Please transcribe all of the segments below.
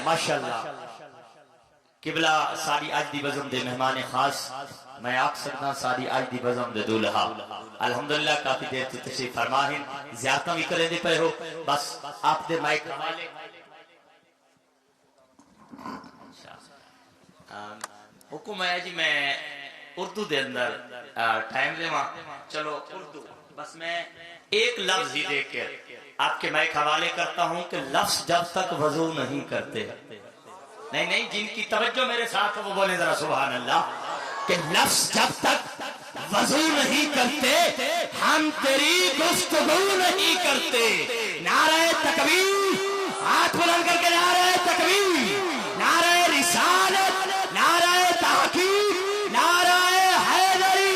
ماشاءاللہ قبلہ ساری آج دی بزم دے مہمان خاص میں آکھ سکتا ساری آج دی بزم دے دولہا الحمدللہ کافی دیر تو تشریف فرماہن زیادہ بھی کرے دے پہ ہو بس آپ دے مائک حوالے حکم ہے جی میں اردو دے اندر ٹائم لے ماں چلو اردو بس میں ایک لفظ ہی دے کے آپ کے مائک حوالے کرتا ہوں کہ لفظ جب تک وضو نہیں کرتے نہیں جن کی توجہ میرے ساتھ وہ بولے ذرا سبحان اللہ کہ لفظ جب تک وضو نہیں کرتے ہم تیری گفتگو نہیں کرتے نعرہ تکبیر ہاتھ بلند کر کے نعرہ تکبیر نعرہ رسالت نعرہ تحقیق نعرہ حیدری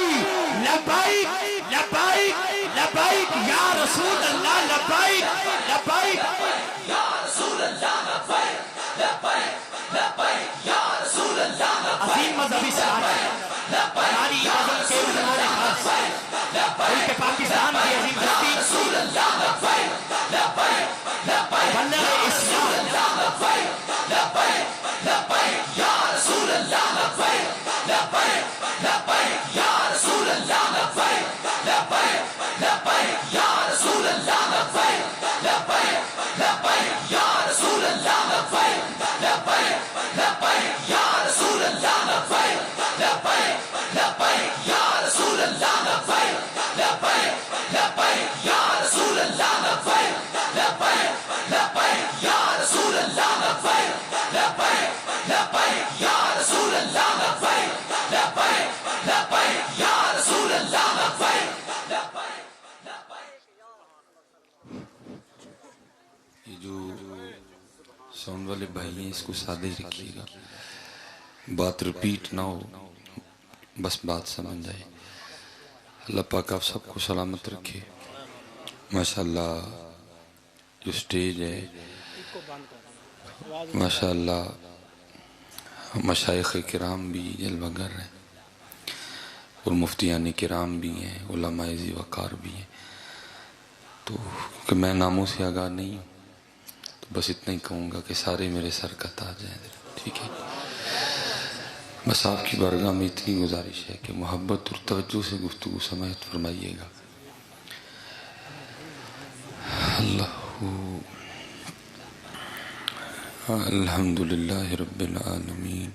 لبیک لبیک لبیک یا رسول اللہ لبیک لبیک یا رسول اللہ لبیک لبیک لبیک یا رسول اللہ عظیم مذہبی سعادت ہماری عظمت کے مہمان خاص ملک پاکستان کی عظیم ہستی رسول اللہ لبیک لبیک لبیک بلغ اسلام لبیک لبیک لبیک یا رسول اللہ لبیک لبیک لبیک یا رسول اللہ لبیک لبیک لبیک یا رسول اللہ لبیک لبیک لبیک یا رسول اللہ لبیک لبیک لبیک یا رسول اللہ لبیک لبیک لبیک یا رسول اللہ لبیک لبیک لبیک یا رسول اللہ لبیک لبیک لبیک یا رسول اللہ لبیک لبیک لبیک یا رسول اللہ لبیک لبیک لبیک یا رسول اللہ لبیک لبیک یہ جو ساؤنڈ والے بھائی ہیں اس کو سادہ ہی رکھیے گا بات ریپیٹ نہ ہو بس بات سمجھ آئے اللہ پاک آپ سب کو سلامت رکھے ماشاءاللہ جو سٹیج ہے ماشاءاللہ مشائخ کرام بھی جلوہ گر ہیں اور مفتیان کرام بھی ہیں علماء ذی وقار بھی ہیں تو کہ میں ناموں سے آگاہ نہیں ہوں تو بس اتنا ہی کہوں گا کہ سارے میرے سر کا تاج ہیں ٹھیک ہے بس آپ کی بارگاہ میں اتنی گزارش ہے کہ محبت اور توجہ سے گفتگو سماعت فرمائیے گا اللہ الحمدللہ رب العالمین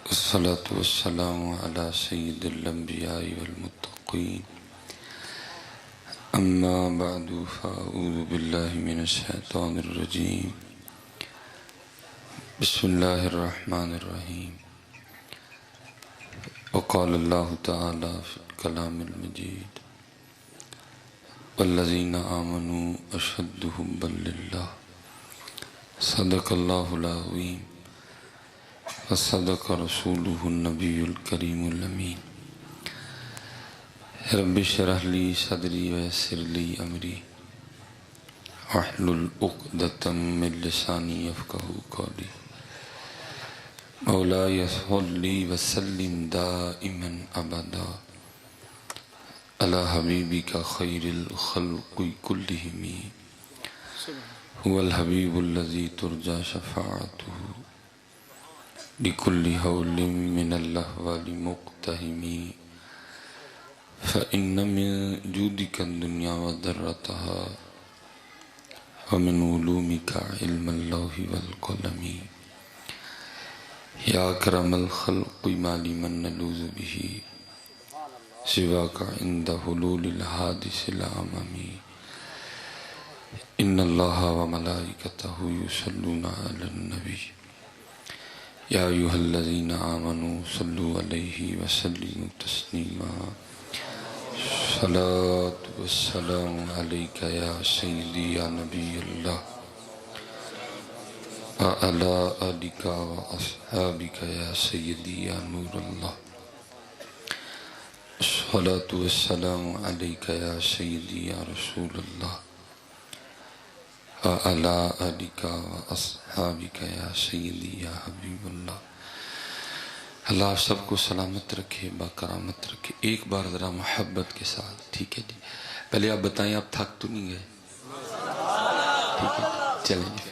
والصلاة والسلام علی سید الانبیاء والمتقین اما بعد فاعوذ باللہ من الشیطان الرجیم بسم اللہ الرحمن الرحیم وقال اللہ تعالی فی الکلام المجید والذین آمنوا اشد حبا للہ صدق اللہ العظیم وصدق رسولہ النبی الکریم الامین رب اشرح لی صدری ویسر لی امری واحلل عقدۃ من لسانی یفقہوا قولی مولاي صل وسلم دائما ابدا على حبيبك خير الخلق كلهم هو الحبيب الذي ترجى شفاعته لكل هول من الاحوال مقتهم فإن من جودك الدنيا وذرتها ومن علومك علم اللوح والقلم یا اکرم الخلق ما لمن نلوذ به سواک عند حلول الحادث العممی ان اللہ وملائکتہ یصلون علی النبی یا ایہا الذین آمنوا صلوا علیہ وسلموا تسلیما صلاة والسلام علیک یا سیدی یا نبی اللہ وعلى آلك وأصحابك يا سيدي يا نور الله الصلاة والسلام عليك يا سيدي يا رسول الله وعلى آلك وأصحابك يا سيدي يا حبيب الله اللہ آپ سب کو سلامت رکھے باکرامت رکھے ایک بار ذرا محبت کے ساتھ ٹھیک ہے جی پہلے آپ بتائیں آپ تھک تو نہیں گئے ٹھیک ہے چلیں جی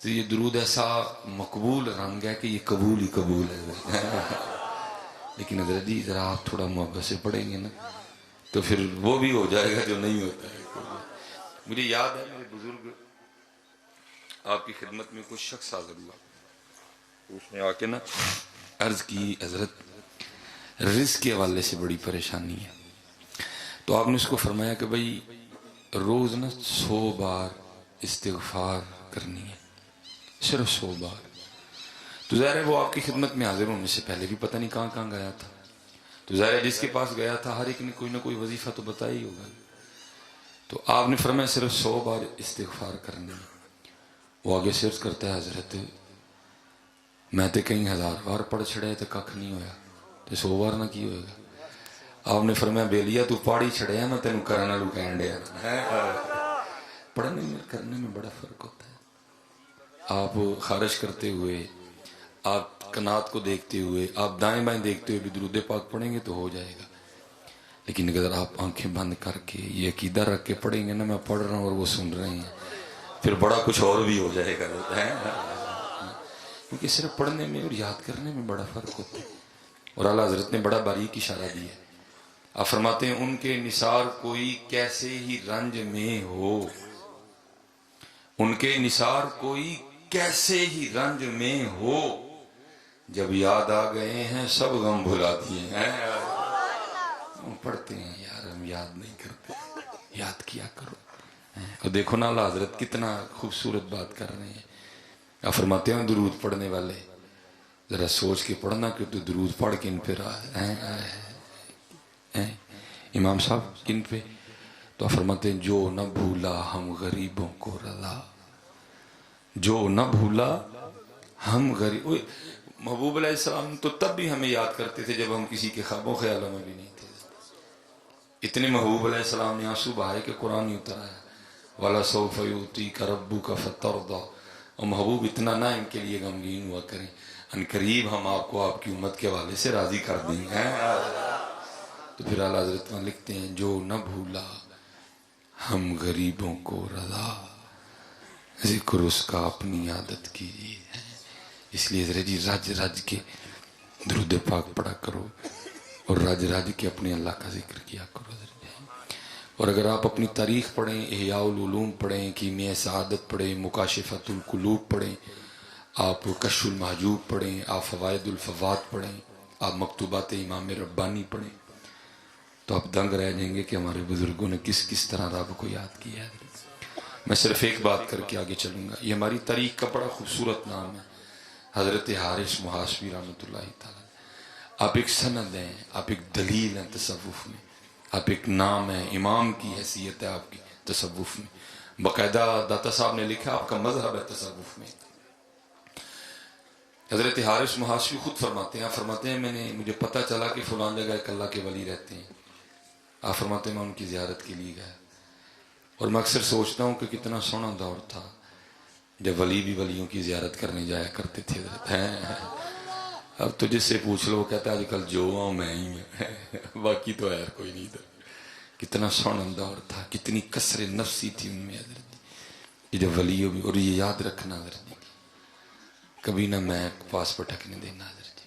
تو یہ درود ایسا مقبول رنگ ہے کہ یہ قبول ہی قبول ہے. لیکن حضرت جی ذرا آپ تھوڑا محبت سے پڑھیں گے نا تو پھر وہ بھی ہو جائے گا جو نہیں ہوتا ہے. مجھے یاد ہے میرے بزرگ آپ کی خدمت میں کچھ شخص حاضر ہوا, اس نے آ کے نا عرض کی حضرت رزق کے حوالے سے بڑی پریشانی ہے. تو آپ نے اس کو فرمایا کہ بھائی روز نا 100 بار استغفار کرنی ہے, صرف 100 بار. تو ظاہر ہے وہ آپ کی خدمت میں حاضر ہونے سے پہلے بھی پتہ نہیں کہاں کہاں گیا تھا. تو ظاہر ہے جس کے پاس گیا تھا ہر ایک نے کوئی نہ کوئی وظیفہ تو بتایا ہی ہوگا. تو آپ نے فرمایا صرف 100 بار استغفار کرنی ہے. وہ آگے سرچ کرتا ہے حضرت میں تو کئی 1000 بار پڑھ چھڑے تو کھ نہیں ہویا, تو 100 بار نہ کی ہوئے گا. آپ نے فرمایا بیلیا تو پاڑی چھڑیا میں تینوں کرنا لو کہن دیا. پڑھنے میں کرنے میں بڑا فرق ہوتا ہے. آپ خارش کرتے ہوئے, آپ قنات کو دیکھتے ہوئے, آپ دائیں بائیں دیکھتے ہوئے بھی درود پاک پڑھیں گے تو ہو جائے گا. لیکن اگر آپ آنکھیں بند کر کے یہ عقیدہ رکھ کے پڑھیں گے نا میں پڑھ رہا ہوں اور وہ سن رہے ہیں, پھر بڑا کچھ اور بھی ہو جائے گا. کیونکہ صرف پڑھنے میں اور یاد کرنے میں بڑا فرق ہوتا ہے. اور اعلیٰ حضرت نے بڑا باریک اشارہ دیا ہے. آپ فرماتے ہیں ان کے نثار کوئی کیسے ہی رنج میں ہو, ان کے نثار کوئی کیسے ہی رنج میں ہو, جب یاد آ گئے ہیں سب غم بھلا دیے ہیں. ہم پڑھتے ہیں یار ہم یاد نہیں کرتے, یاد کیا کرو. اور دیکھو نا اعلیٰ حضرت کتنا خوبصورت بات کر رہے ہیں. آپ فرماتے ہیں درود پڑھنے والے ذرا سوچ کے پڑھنا کہ تو درود پڑھ کے ان پہ امام صاحب کن پہ. تو آپ فرماتے ہیں جو نہ بھولا ہم غریبوں کو رضا, جو نہ بھولا ہم غریب. محبوب علیہ السلام تو تب بھی ہمیں یاد کرتے تھے جب ہم کسی کے خوابوں خیالوں میں بھی نہیں تھے. اتنے محبوب علیہ السلام نے آنسو بہائے کہ قرآن ہی اترا ہے وَلَسَوْفَ يُؤْتِيكَ رَبُّكَ فَتَرْضَىٰ. اور محبوب اتنا نہ ان کے لیے غمگین ہوا کریں, ان قریب ہم آپ کو آپ کی امت کے حوالے سے راضی کر دیں گے. تو پھر اعلیٰ حضرت وہاں لکھتے ہیں جو نہ بھولا ہم غریبوں کو رضا, ذکر اس کا اپنی عادت کیجیے. اس لیے ذرا جی رج رج کے درود پاک پڑھا کرو اور رج رج کے اپنے اللہ کا ذکر کیا کرو. اور اگر آپ اپنی تاریخ پڑھیں, احیاء العلوم پڑھیں, کیمیہ سعادت پڑھیں, مکاشفۃ القلوب پڑھیں, آپ کشف المحجوب پڑھیں, آپ فوائد الفوات پڑھیں, آپ مکتوبات امام ربانی پڑھیں, تو آپ دنگ رہ جائیں گے کہ ہمارے بزرگوں نے کس کس طرح رب کو یاد کیا ہے. میں صرف ایک بات کر کے آگے چلوں گا. یہ ہماری تاریخ کا بڑا خوبصورت نام ہے حضرت حارث محاسبی رحمۃ اللہ تعالی. آپ ایک سند ہیں, آپ ایک دلیل ہیں تصوف میں, آپ ایک نام ہے, امام کی حیثیت ہے آپ کی تصوف میں. باقاعدہ داتا صاحب نے لکھا آپ کا مذہب ہے تصوف میں. حضرت حارث محاسبی خود فرماتے ہیں, آپ فرماتے ہیں مجھے پتہ چلا کہ فلان جگہ ایک اللہ کے ولی رہتے ہیں. آپ فرماتے ہیں میں ان کی زیارت کے لیے گیا, اور میں اکثر سوچتا ہوں کہ کتنا سونا دور تھا جب ولی بھی ولیوں کی زیارت کرنے جایا کرتے تھے. اب تو جس سے پوچھ لو وہ کہتا ہے آج کل جو ہوں میں ہی ہوں, باقی تو یار کوئی نہیں تھا. کتنا سونا دور تھا, کتنی کثر نفسی تھی ان میں حضرت کہ جب ولیوں بھی. اور یہ یاد رکھنا حضرت کبھی نہ میں کو پاس بھٹکنے دینا حضرت,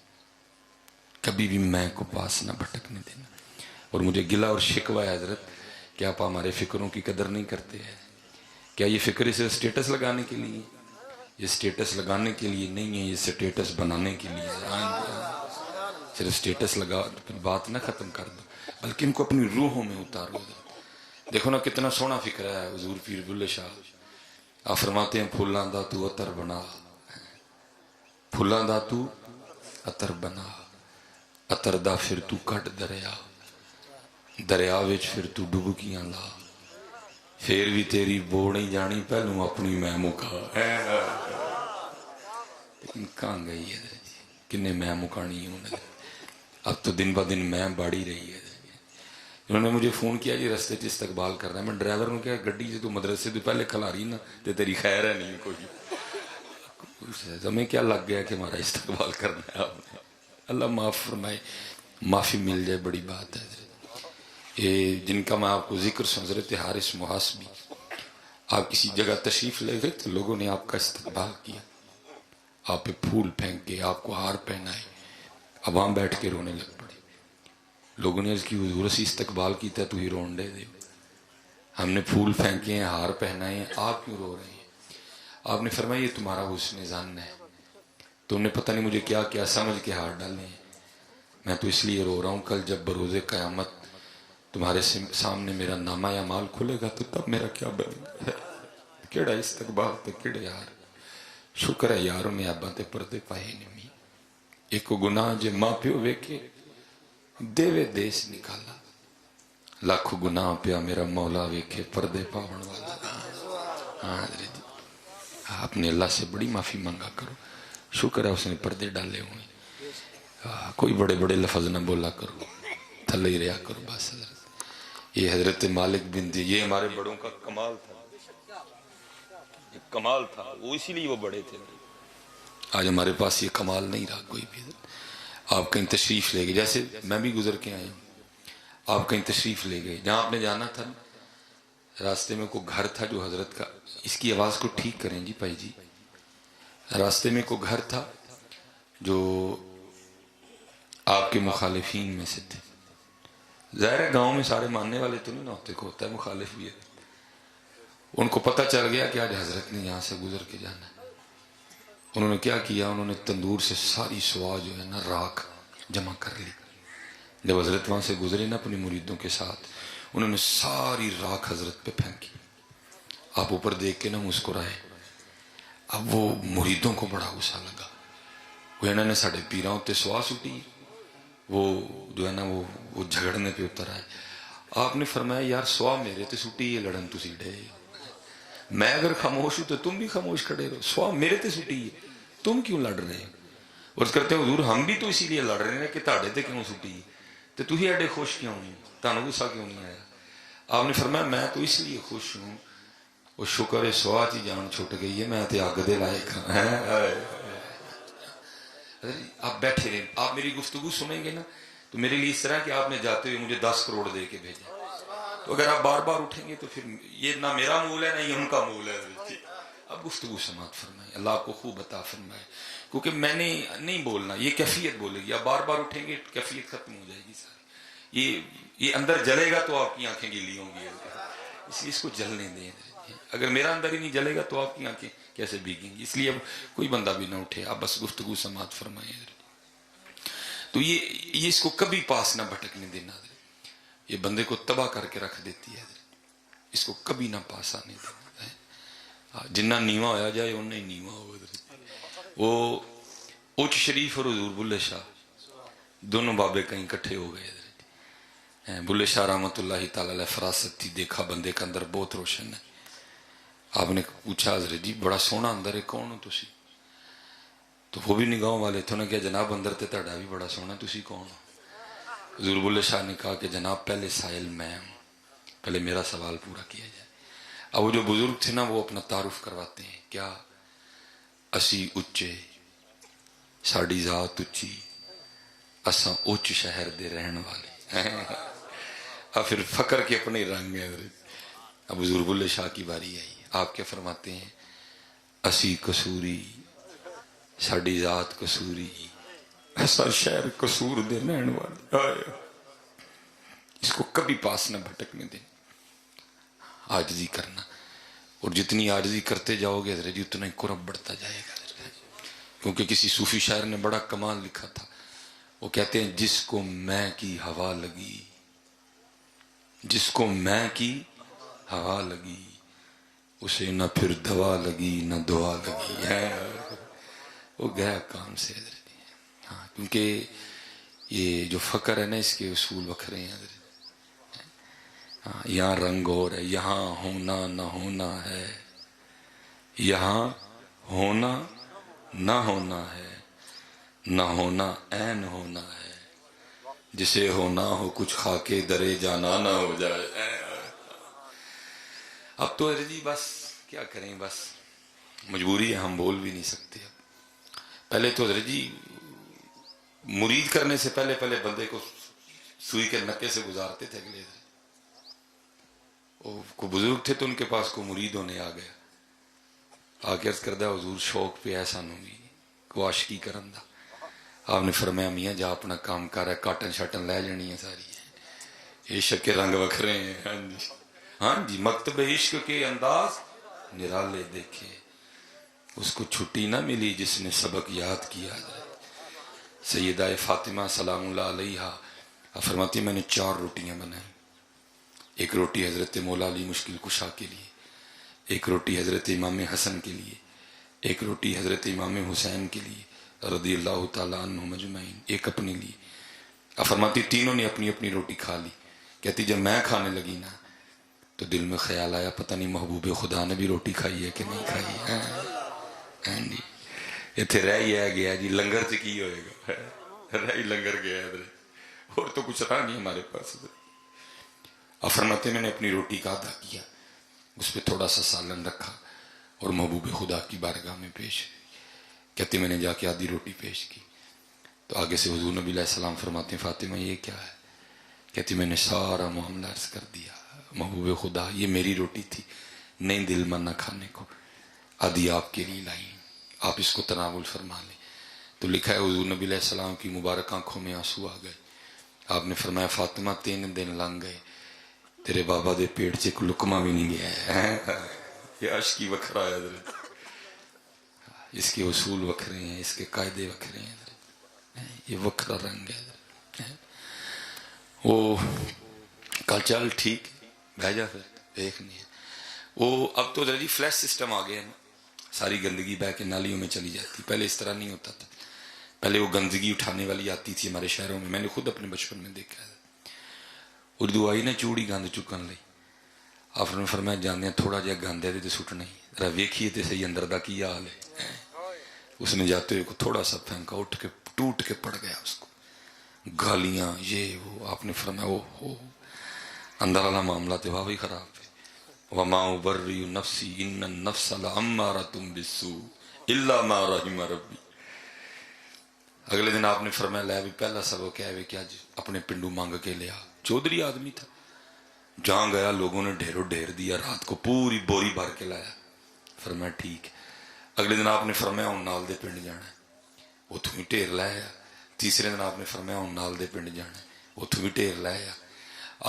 کبھی بھی میں کو پاس نہ بھٹکنے دینا. اور مجھے گلہ اور شکوہ ہے حضرت کہ آپ ہمارے فکروں کی قدر نہیں کرتے ہیں. کیا یہ فکر اسے سٹیٹس لگانے کے لیے؟ یہ سٹیٹس لگانے کے لیے نہیں ہے, یہ سٹیٹس بنانے کے لیے. صرف سٹیٹس لگا بات نہ ختم کر دو, بلکہ ان کو اپنی روحوں میں اتارو. دیکھو نا کتنا سونا فکر ہے حضور پیر بلے شاہ. آپ فرماتے ہیں پھولاں دا تو عطر بنا, پھولاں دا تو عطر بنا, عطر دا پھر تو کٹ دریا, دریا وچ پھر تو ڈبکیاں لا, پھر بھی تیری بوڑ نہیں جانی پہلوں اپنی میں مکا. لیکن کہاں گئی ہے کنے میں مکانی ہوں. اب تو دن با دن میں باڑی رہی ہے. انہوں نے مجھے فون کیا جی رستے چ استقبال کر رہا ہے. میں ڈرائیور نے کہا گڈی سے تو مدرسے تو پہلے کھلا رہی نا تو تیری خیر ہے نہیں کوئی. ہمیں کیا لگ گیا کہ ہمارا استقبال کرنا ہے آپ نے. اللہ معاف فرمائے, معافی مل جائے بڑی بات ہے. یہ جن کا میں آپ کو ذکر سن, حضرت حارث محاسبی آپ کسی جگہ تشریف لے گئے تو لوگوں نے آپ کا استقبال کیا، آپ پہ پھول پھینک کے آپ کو ہار پہنائے، اب وہاں بیٹھ کے رونے لگ پڑے۔ لوگوں نے عرض کی حضور اسی استقبال کیتا تو ہی رون دے دے، ہم نے پھول پھینکے ہیں، ہار پہنائے ہیں، آپ کیوں رو رہے ہیں؟ آپ نے فرمایا یہ تمہارا حسن ظن ہے، تم نے پتہ نہیں مجھے کیا کیا سمجھ کے ہار ڈالے ہیں، میں تو اس لیے رو رہا ہوں، کل جب بروز قیامت تمہارے سامنے میرا نامہ اعمال کھلے گا تو تب میرا کیا بنے گا؟ کیڑا استقبال تے کیڑے یار، شکر ہے یاروں نے ابا تے پردے پائے نہیں، ایک گناہ جے ماں پیو ویکھے دیوے دیس نکالا، لاکھ گناہ پیا میرا مولا ویکھے پردے پاون والا۔ ہاں حضرت جی، اپنے اللہ سے بڑی معافی مانگا کرو، شکر ہے اس نے پردے ڈالے ہوئے، کوئی بڑے بڑے لفظ نہ بولا کرو، تھلے ہی رہا کرو بس۔ حضرت یہ حضرت مالک بن دی، یہ ہمارے بڑوں کا کمال تھا، کمال تھا، وہ اسی لیے وہ بڑے تھے۔ آج ہمارے پاس یہ کمال نہیں رہا کوئی بھی۔ آپ کہیں تشریف لے گئے، جیسے میں بھی گزر کے آیا ہوں، آپ کہیں تشریف لے گئے، جہاں آپ نے جانا تھا راستے میں کوئی گھر تھا جو حضرت کا، اس کی آواز کو ٹھیک کریں جی بھائی جی، راستے میں کوئی گھر تھا جو آپ کے مخالفین میں سے تھے، ظاہر ہے گاؤں میں سارے ماننے والے تو نہیں نہ ہوتے، کو ہوتا ہے مخالف بھی ہے، ان کو پتہ چل گیا کہ آج حضرت نے یہاں سے گزر کے جانا ہے۔ انہوں نے کیا کیا، انہوں نے تندور سے ساری سوا جو ہے نا راکھ جمع کر لی، جب حضرت وہاں سے گزرے نا اپنی مریدوں کے ساتھ، انہوں نے ساری راکھ حضرت پہ پھینکی، آپ اوپر دیکھ کے نا مسکرائے۔ اب وہ مریدوں کو بڑا غصہ لگا، وہ انہوں نے ساڑھے پیراں تے سوا سٹی، وہ جو ہے نا وہ جھگڑنے پہ اتر آئے۔ آپ نے فرمایا یار سوا میرے تے سٹی، یہ لڑن تو سی ڈے، میں اگر خاموش ہوں تو تم بھی خاموش کھڑے رہو، سوا میرے تے سٹی ہے، تم کیوں لڑ رہے ہیں؟ اور کرتے ہیں حضور ہم بھی تو اسی لیے لڑ رہے ہیں کہ تاڑے تے کیوں سٹی تو تھی ایڈے خوش کیوں نہیں، تانوں غصہ کیوں نہیں آیا؟ آپ نے فرمایا میں تو اس لیے خوش ہوں، وہ شکر ہے سوا چی جان چھٹ گئی ہے، میں تے آگ دے لائق ہوں۔ آپ بیٹھے رہیں، آپ میری گفتگو سنیں گے نا تو میرے لیے اس طرح کہ آپ نے جاتے ہوئے مجھے 10 کروڑ دے کے بھیجا، تو اگر آپ بار بار اٹھیں گے تو پھر یہ نہ میرا مول ہے نہ یہ ان کا مول ہے۔ اب گفتگو سماعت فرمائے، اللہ آپ کو خوب عطا فرمائے، کیونکہ میں نے نہیں بولنا، یہ کیفیت بولے گی، آپ بار بار اٹھیں گے کیفیت ختم ہو جائے گی ساری، یہ اندر جلے گا تو آپ کی آنکھیں گیلی ہوں گی، اس لیے اس کو جلنے دیں، اگر میرا اندر ہی نہیں جلے گا تو آپ کی آنکھیں کیسے بھیگیں گی، اس لیے اب کوئی بندہ بھی نہ اٹھے، آپ بس گفتگو سماعت فرمائیں۔ تو یہ اس کو کبھی پاس نہ بھٹکنے دینا، یہ بندے کو تباہ کر کے رکھ دیتی ہے، اس کو کبھی نہ پاس آنے دینا، جنہ نیواں ہویا جائے انہیں ہی نیواں ہو۔ وہ اوچ شریف اور حضور بلے شاہ دونوں بابے کہیں کٹھے ہو گئے، بلے شاہ رحمت اللہ تعالی علیہ فراست تھی، دیکھا بندے کا اندر بہت روشن ہے، آپ نے پوچھا حضرت جی بڑا سونا اندر ہے، کون ہو تسی؟ تو وہ بھی نگاہوں والے تھے، انہوں نے کہا جناب اندر تے تہاڈا بھی بڑا سونا، تسی کون ہو؟ حضور بلے شاہ نے کہا کہ جناب پہلے سائل میں ہوں، پہلے میرا سوال پورا کیا جائے۔ اب وہ جو بزرگ تھے نا وہ اپنا تعارف کرواتے ہیں، کیا اسی اچے ساڑی ذات اچھی، اساں اچ شہر دے رہن والے، اب پھر فقر کے اپنے رنگ ہیں۔ اب حضور بلے شاہ کی باری آئی، آپ کیا فرماتے ہیں، اسی کسوری ساڑی ذات کسوری، ایسا شہر قصور دے رہن والے، اس کو کبھی پاس نہ بھٹکنے دیں، عاجزی کرنا، اور جتنی عاجزی کرتے جاؤ گے حضرت جی اتنا ہی قرب بڑھتا جائے گا، کیونکہ کسی صوفی شاعر نے بڑا کمال لکھا تھا، وہ کہتے ہیں جس کو میں کی ہوا لگی، جس کو میں کی ہوا لگی، اسے نہ پھر دوا لگی نہ دعا لگی ہے، وہ گیا کام سے حضرت جی۔ ہاں کیونکہ یہ جو فقر ہے نا اس کے اصول وکھرے ہیں حضرت، یہاں رنگ اور ہے، یہاں ہونا نہ ہونا ہے، یہاں ہونا نہ ہونا ہے، نہ ہونا عین ہونا ہے، جسے ہونا ہو کچھ خاکے درے جانا نہ ہو جائے۔ اب تو حضرت جی بس کیا کریں، بس مجبوری ہے، ہم بول بھی نہیں سکتے۔ پہلے تو حضرت جی مرید کرنے سے پہلے بندے کو سوئی کے نکے سے گزارتے تھے اگلے، کوئی بزرگ تھے تو ان کے پاس کو مرید ہونے آ گیا, آ کے عرض کردا حضور شوق پہ ہے سانوں بھی کو عاشقی کرن دا. آپ نے فرمایا میاں جا اپنا کام کر ہے, کاٹن شاٹن لے جانی ہے ساری, عشق کے رنگ وکھرے ہیں. ہاں جی ہاں جی, مکتب عشق کے انداز نرالے دیکھے, اس کو چھٹی نہ ملی جس نے سبق یاد کیا. سیدہ فاطمہ سلام اللہ علیہا فرماتی میں نے 4 روٹیاں بنائیں. ایک روٹی حضرت مولا علی مشکل کشا کے لیے, ایک روٹی حضرت امام حسن کے لیے, ایک روٹی حضرت امام حسین کے لیے رضی اللہ تعالیٰ عنہ مجمعین, ایک اپنے لیے. فرماتی تینوں نے اپنی اپنی روٹی کھا لی. کہتی جب میں کھانے لگی نا تو دل میں خیال آیا پتہ نہیں محبوب خدا نے بھی روٹی کھائی ہے کہ نہیں کھائی ہے. جی اتنے رہ ہی ہے گیا جی, لنگر سے کی ہوئے گا, رہ ہی لنگر گیا ادھر, اور تو کچھ رہا نہیں ہمارے پاس. فرماتے میں نے اپنی روٹی کا آدھا کیا, اس پہ تھوڑا سا سالن رکھا اور محبوب خدا کی بارگاہ میں پیش. کہتے میں نے جا کے آدھی روٹی پیش کی تو آگے سے حضور نبی علیہ السلام فرماتے ہیں فاطمہ یہ کیا ہے؟ کہتی میں نے سارا معاملہ عرض کر دیا, محبوب خدا یہ میری روٹی تھی, نہیں دل من نہ کھانے کو, آدھی آپ کے لیے لائی, آپ اس کو تناول فرما لیں. تو لکھا ہے حضور نبی علیہ السلام کی مبارک آنکھوں میں آنسو آ گئے. آپ نے فرمایا فاطمہ 3 دن لنگ گئے, تیرے بابا دے پیٹ سے ایک لقمہ بھی نہیں گیا ہے. یہ عشقی وکھرا ہے حضرت, اس کے اصول وکھرے ہیں, اس کے قاعدے وکھرے ہیں حضرت, یہ وکھرا رنگ ہے حضرت. وہ کل چل ٹھیک بہ جا پھر دیکھنی ہے. وہ اب تو جی فلیش سسٹم آ گیا ہے نا, ساری گندگی بہ کے نالیوں میں چلی جاتی. پہلے اس طرح نہیں ہوتا تھا, پہلے وہ گندگی اٹھانے والی آتی تھی ہمارے شہروں میں, میں نے خود اپنے بچپن میں دیکھا ہے. اردو آئی نا چوڑی گند چکن لئی, آپ نے فرمایا جانے تھوڑا جہا گند ہے تو سٹنا ہی, ذرا ویکھیے تو صحیح اندر دا کی حال ہے. اس نے جاتے ہوئے کو تھوڑا سا پھینکا, اٹھ کے ٹوٹ کے پڑ گیا, اس کو گالیاں یہ وہ. آپ نے فرمایا او ہو اندر والا معاملہ تو واہ خراب ہے. وما ابرئ نفسی ان النفس لامارۃ بالسوء الا ما رحم ربی. اگلے دن آپ نے فرمایا لے بھی پہلا سبق کیا ہے کہ آج اپنے پنڈو مانگ کے لیا. چودھری آدمی تھا, جہاں گیا لوگوں نے ڈھیروں ڈھیر دیا, رات کو پوری بوری بھر کے لایا. فرمایا ٹھیک. اگلے دن آپ نے فرمایا ہوں نال دے پنڈ جانا ہے, اتوں بھی ڈھیر لایا. تیسرے دن آپ نے فرمایا ہوں نال دے پنڈ جانا ہے, اتوں بھی ڈھیر لایا.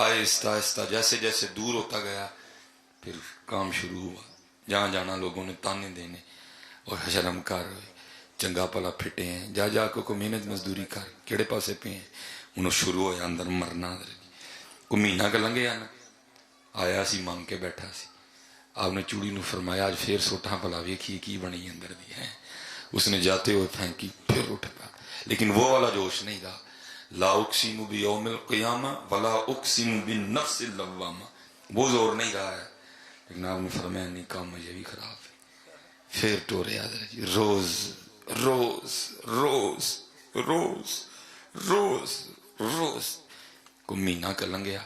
آہستہ آہستہ جیسے جیسے دور ہوتا گیا پھر کام شروع ہوا. جہاں جانا لوگوں نے تانے دینے, اور شرم کر چنگا پلا پھٹے ہیں, جا جا کو محنت مزدوری کر کہڑے پاسے پہ ہیں. انہوں شروع ہویا اندر مرنا. کو مہینہ کا لنگیا نا, آیا سی مانگ کے بیٹھا سی. آپ نے چوڑی نو فرمایا آج پھر سوٹاں پلا ویکھی کی بنی اندر دی ہے. اس نے جاتے ہوئے پھینکی, پھر اٹھ پا, لیکن وہ والا جوش نہیں رہا. لا اقسم بیوم القیامہ ولا اقسم بالنفس اللوامہ, وہ زور نہیں رہا ہے. لیکن آپ نے فرمایا نہیں کام مجھے بھی خراب ہے. پھر ٹورے آدھر جی روز روز روز روز روز روز کو مہینہ کا لنگیا.